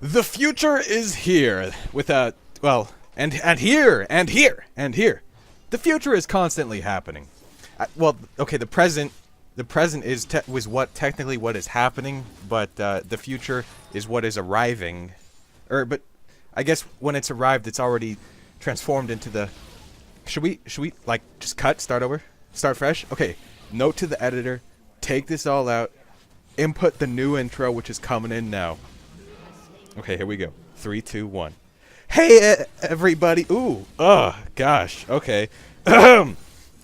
The future is here with a and here. The future is constantly happening. Okay, the present is was what technically what is happening, but the future is what is arriving. But I guess when it's arrived, it's already transformed into the. Should we like just cut, start over, start fresh? Okay. Note to the editor, take this all out, input the new intro, which is coming in now. Okay, here we go. 3, 2, 1. Hey, everybody. Ooh. Gosh. Okay.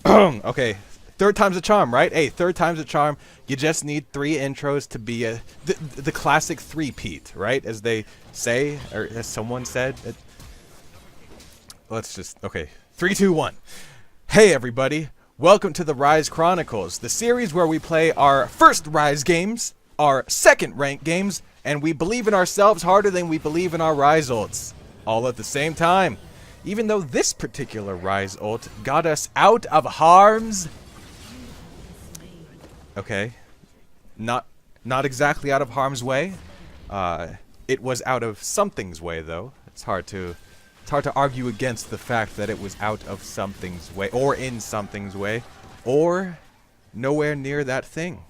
Okay. Third time's a charm, right? Hey, third time's a charm. You just need 3 intros to be the classic three-peat, right? As they say, or as someone said. Let's just, okay. 3, 2, 1. Hey, everybody. Welcome to the Ryze Chronicles, the series where we play our first Ryze games, our second ranked games, and we believe in ourselves harder than we believe in our Ryze ults. All at the same time. Even though this particular Ryze ult got us out of harm's... Okay. Not exactly out of harm's way. It was out of something's way, though. It's hard to argue against the fact that it was out of something's way, or in something's way, or nowhere near that thing.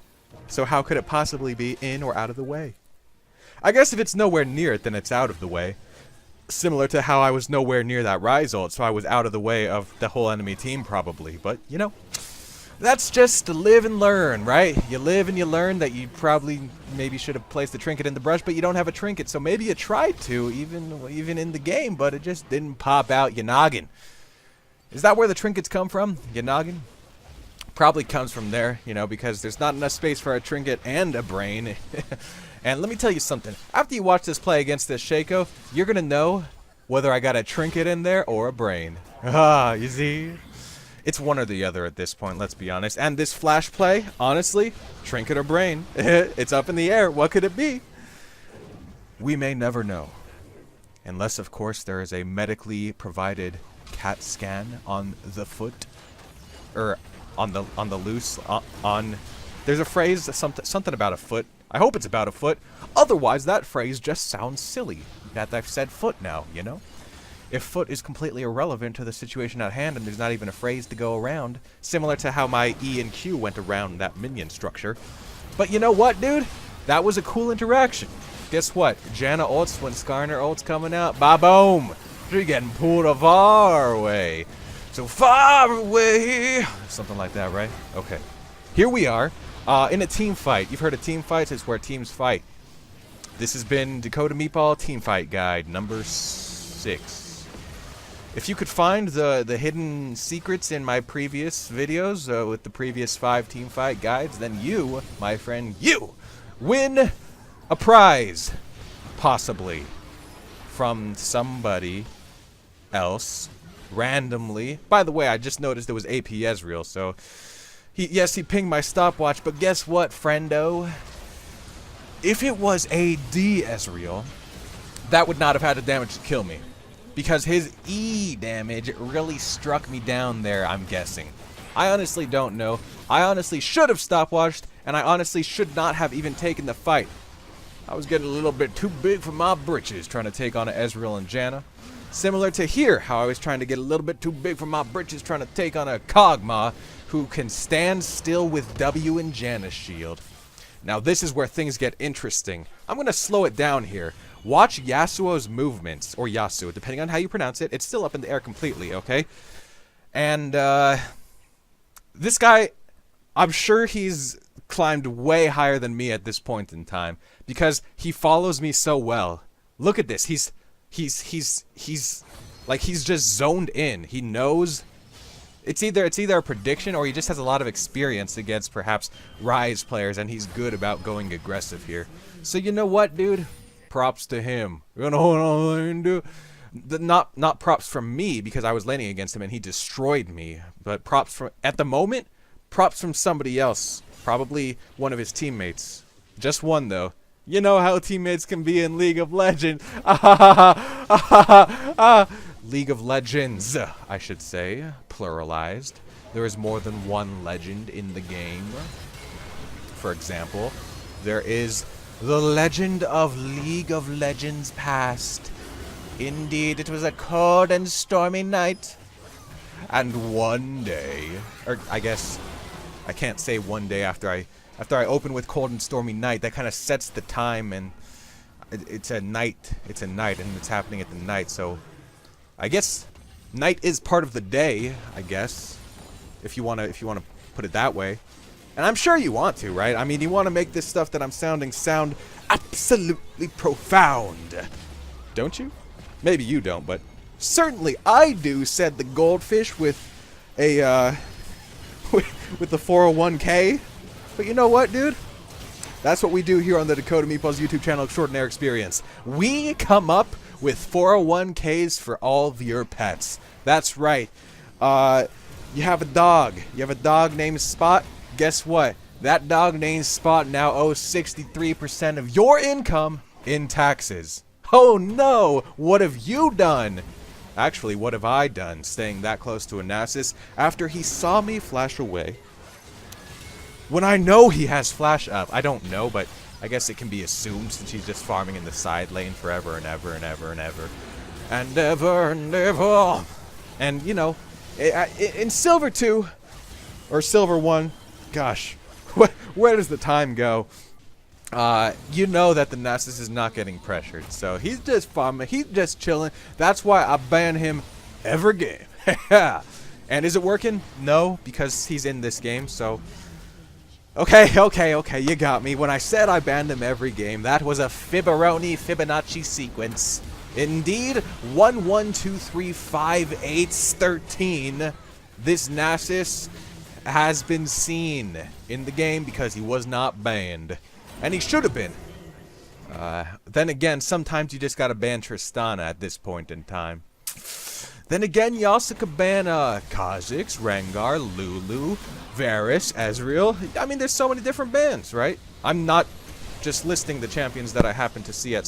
So how could it possibly be in or out of the way? I guess if it's nowhere near it, then it's out of the way. Similar to how I was nowhere near that Ryze ult, so I was out of the way of the whole enemy team probably. But, you know, that's just live and learn, right? You live and you learn that you probably maybe should have placed the trinket in the brush, but you don't have a trinket, so maybe you tried to, even in the game, but it just didn't pop out your noggin. Is that where the trinkets come from? Your noggin? Probably comes from there, you know, because there's not enough space for a trinket and a brain. And let me tell you something. After you watch this play against this Shaco, you're going to know whether I got a trinket in there or a brain. You see? It's one or the other at this point, let's be honest. And this flash play, honestly, trinket or brain, it's up in the air. What could it be? We may never know. Unless, of course, there is a medically provided CAT scan on the foot. Or on the loose. There's a phrase, something about a foot. I hope it's about a foot. Otherwise, that phrase just sounds silly. That I've said foot now, you know? If foot is completely irrelevant to the situation at hand and there's not even a phrase to go around, similar to how my E and Q went around that minion structure. But you know what, dude? That was a cool interaction. Guess what? Janna ults when Skarner ults coming out. Ba-boom! She's getting pulled far away. So far away! Something like that, right? Okay. Here we are, in a team fight. You've heard of team fights? It's where teams fight. This has been Dakota Meatball Team Fight Guide number 6. If you could find the hidden secrets in my previous videos with the previous 5 team fight guides, then you, my friend, you win a prize, possibly, from somebody else, randomly. By the way, I just noticed it was AP Ezreal, so he pinged my stopwatch, but guess what, friendo? If it was AD Ezreal, that would not have had the damage to kill me. Because his E damage really struck me down there, I'm guessing. I honestly don't know. I honestly should have stopwatched, and I honestly should not have even taken the fight. I was getting a little bit too big for my britches trying to take on Ezreal and Janna. Similar to here, how I was trying to get a little bit too big for my britches trying to take on a Kog'Maw who can stand still with W and Janna's shield. Now this is where things get interesting. I'm going to slow it down here. Watch Yasuo's movements, or Yasuo, depending on how you pronounce it. It's still up in the air completely, okay? And, this guy, I'm sure he's climbed way higher than me at this point in time, because he follows me so well. Look at this. He's just zoned in. He knows. It's either a prediction or he just has a lot of experience against perhaps Ryze players, and he's good about going aggressive here. So you know what, dude? Props to him. You know what I'm doing? Not props from me because I was laning against him and he destroyed me. But props from at the moment, props from somebody else. Probably one of his teammates. Just one though. You know how teammates can be in League of Legends. League of Legends, I should say, pluralized. There is more than one legend in the game. For example, there is The legend of League of Legends past. Indeed, it was a cold and stormy night. And one day, or I guess I can't say one day after I open with cold and stormy night. That kind of sets the time, and it's a night. It's a night, and it's happening at the night. So I guess night is part of the day. I guess if you wanna put it that way. And I'm sure you want to, right? I mean, you want to make this stuff that I'm sounding sound absolutely profound, don't you? Maybe you don't, but certainly I do, said the goldfish with a, with the 401k. But you know what, dude? That's what we do here on the Dakota Meatballs YouTube channel Extraordinaire Experience. We come up with 401ks for all of your pets. That's right. You have a dog. You have a dog named Spot. Guess what? That dog named Spot now owes 63% of your income in taxes. Oh no! What have you done? Actually, what have I done, staying that close to Onassis after he saw me flash away? When I know he has flash up, I don't know, but I guess it can be assumed since he's just farming in the side lane forever and ever and ever and ever. And ever and ever. And, you know, in Silver 2, or Silver 1, gosh, where does the time go? You know that the Nessus is not getting pressured, so he's just farming, he's just chilling. That's why I ban him every game. And is it working? No, because he's in this game, so... Okay, you got me. When I said I banned him every game, that was a Fibonacci sequence. Indeed, 1, 1, 2, 3, 5, 8, 13. This Nasus has been seen in the game because he was not banned. And he should have been. Then again, sometimes you just gotta ban Tristana at this point in time. Then again, you also could ban Kha'Zix, Rengar, Lulu, Varus, Ezreal. I mean, there's so many different bans, right? I'm not just listing the champions that I happen to see on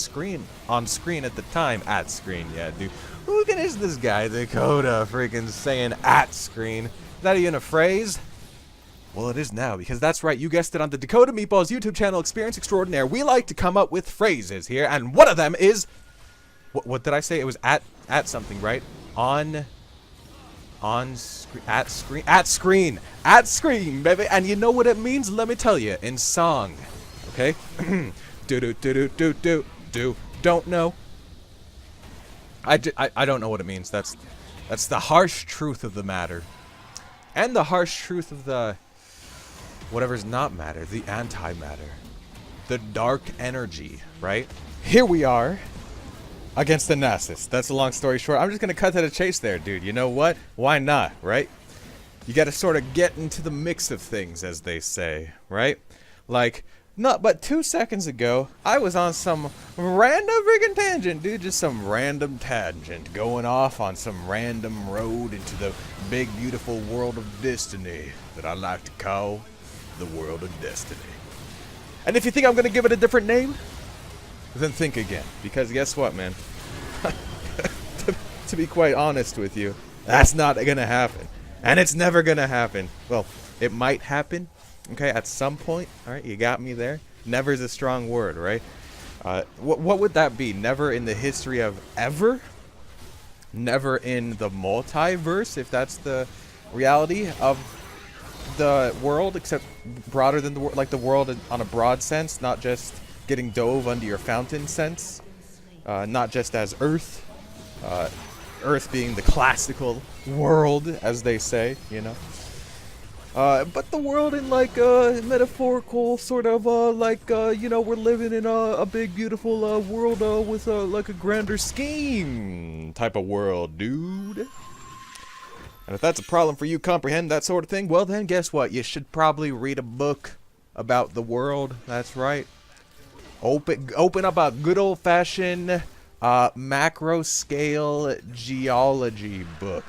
screen at the time. At screen, yeah, dude. Who is this guy, Dakota, freaking saying at screen? Is that even a phrase? Well, it is now, because that's right, you guessed it, on the Dakota Meatballs YouTube channel Experience Extraordinaire, we like to come up with phrases here, and one of them is... What did I say? It was at something, right? On screen, at screen, baby. And you know what it means? Let me tell you, in song, okay? do. Don't know. I don't know what it means. That's the harsh truth of the matter, and the harsh truth of the whatever's not matter, the antimatter, the dark energy. Right? Here we are. Against the Nasus. That's a long story short. I'm just going to cut to the chase there, dude. You know what? Why not, right? You got to sort of get into the mix of things, as they say, right? Like, not but 2 seconds ago, I was on some random friggin' tangent, dude. Just some random tangent going off on some random road into the big, beautiful world of destiny that I like to call the world of destiny. And if you think I'm going to give it a different name, then think again, because guess what, man? to be quite honest with you, that's not gonna happen, and it's never gonna happen. Well, it might happen, okay, at some point. All right, you got me there. Never is a strong word, right? What would that be? Never in the history of ever? Never in the multiverse, if that's the reality of the world, except broader than the world, like the world on a broad sense, not just getting dove under your fountain sense, not just as Earth, Earth being the classical world, as they say, you know, but the world in like a metaphorical sort of you know, we're living in a big beautiful world with like a grander scheme type of world, dude. And if that's a problem for you to comprehend that sort of thing, well then guess what? You should probably read a book about the world. That's right. Open up a good old-fashioned macro scale geology book.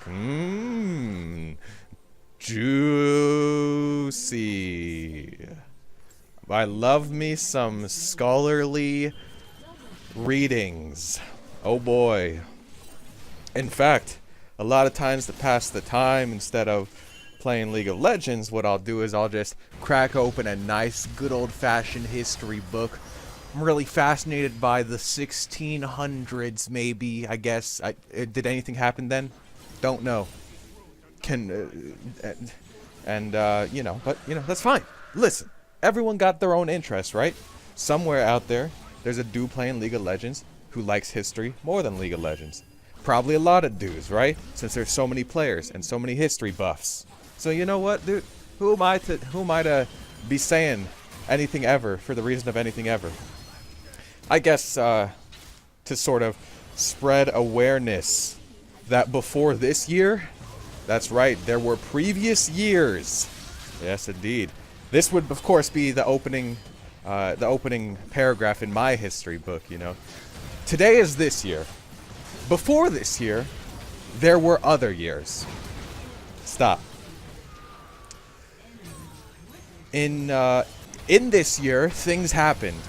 Juicy. I love me some scholarly readings. Oh boy. In fact, a lot of times to pass the time, instead of playing League of Legends, what I'll do is I'll just crack open a nice good old-fashioned history book I'm really fascinated by the 1600s, maybe, I guess. Did anything happen then? Don't know. You know, but, you know, that's fine. Listen, everyone got their own interests, right? Somewhere out there, there's a dude playing League of Legends who likes history more than League of Legends. Probably a lot of dudes, right? Since there's so many players and so many history buffs. So you know what, dude? Who am I to be saying anything ever for the reason of anything ever? I guess to sort of spread awareness that before this year, that's right, there were previous years. Yes, indeed. This would, of course, be the opening paragraph in my history book, you know. Today is this year. Before this year, there were other years. Stop. In this year, things happened.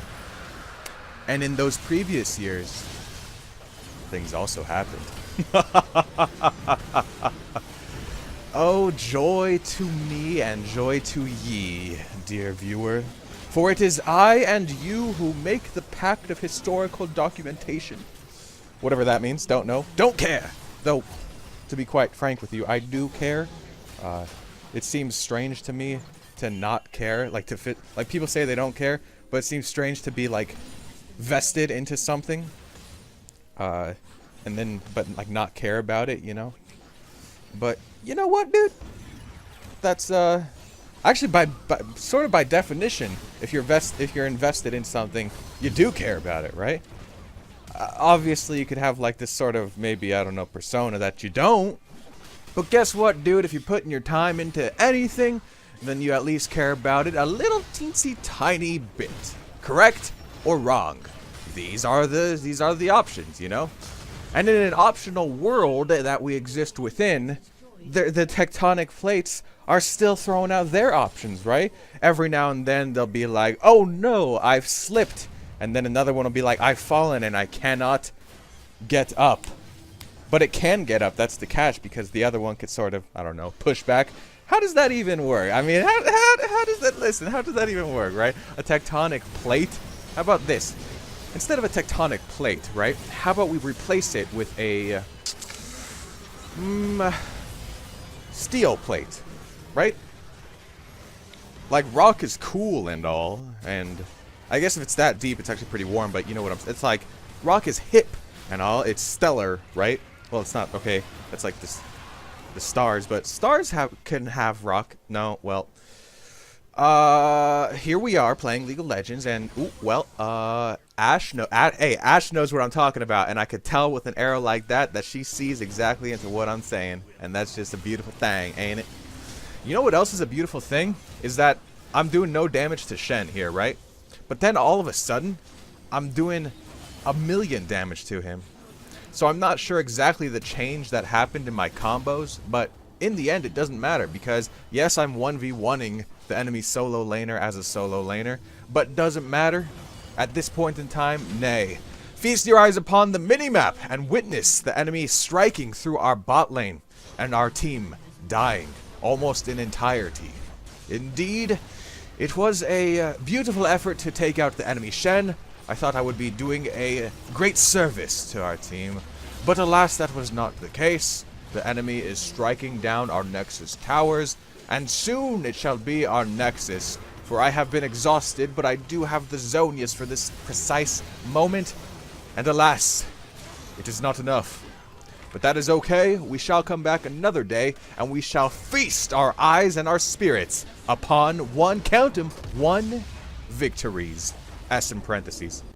And in those previous years, things also happened. Oh, joy to me and joy to ye, dear viewer. For it is I and you who make the pact of historical documentation. Whatever that means, don't know. Don't care! Though, to be quite frank with you, I do care. It seems strange to me to not care. Like, people say they don't care, but it seems strange to be, like, vested into something. But not care about it, you know? But, you know what, dude? That's, actually, by definition, if you're invested in something, you do care about it, right? Obviously, you could have, like, this sort of, maybe, I don't know, persona that you don't. But guess what, dude? If you're putting your time into anything, then you at least care about it a little teensy tiny bit. Correct or wrong? These are the options, you know? And in an optional world that we exist within, the tectonic plates are still throwing out their options, right? Every now and then they'll be like, oh no, I've slipped. And then another one will be like, I've fallen and I cannot get up. But it can get up, that's the catch, because the other one could sort of, I don't know, push back. How does that even work? I mean, how does that, listen, how does that even work, right? A tectonic plate? How about this? Instead of a tectonic plate, right, how about we replace it with a steel plate, right? Like, rock is cool and all, and I guess if it's that deep, it's actually pretty warm, but you know what it's like, rock is hip and all, it's stellar, right? Well, it's not, okay, that's like this, the stars, but stars can have rock. No, well, here we are playing League of Legends, and Ash knows what I'm talking about, and I could tell with an arrow like that she sees exactly into what I'm saying, and that's just a beautiful thing, ain't it? You know what else is a beautiful thing? Is that I'm doing no damage to Shen here, right? But then all of a sudden, I'm doing 1,000,000 damage to him. So I'm not sure exactly the change that happened in my combos, but in the end it doesn't matter, because yes, I'm 1v1ing the enemy solo laner as a solo laner, but doesn't matter. At this point in time, nay. Feast your eyes upon the minimap and witness the enemy striking through our bot lane and our team dying almost in entirety. Indeed, it was a beautiful effort to take out the enemy Shen. I thought I would be doing a great service to our team, but alas, that was not the case. The enemy is striking down our Nexus towers, and soon it shall be our Nexus, for I have been exhausted, but I do have the Zonius for this precise moment, and alas, it is not enough. But that is okay, we shall come back another day, and we shall feast our eyes and our spirits upon one victories. S in parentheses.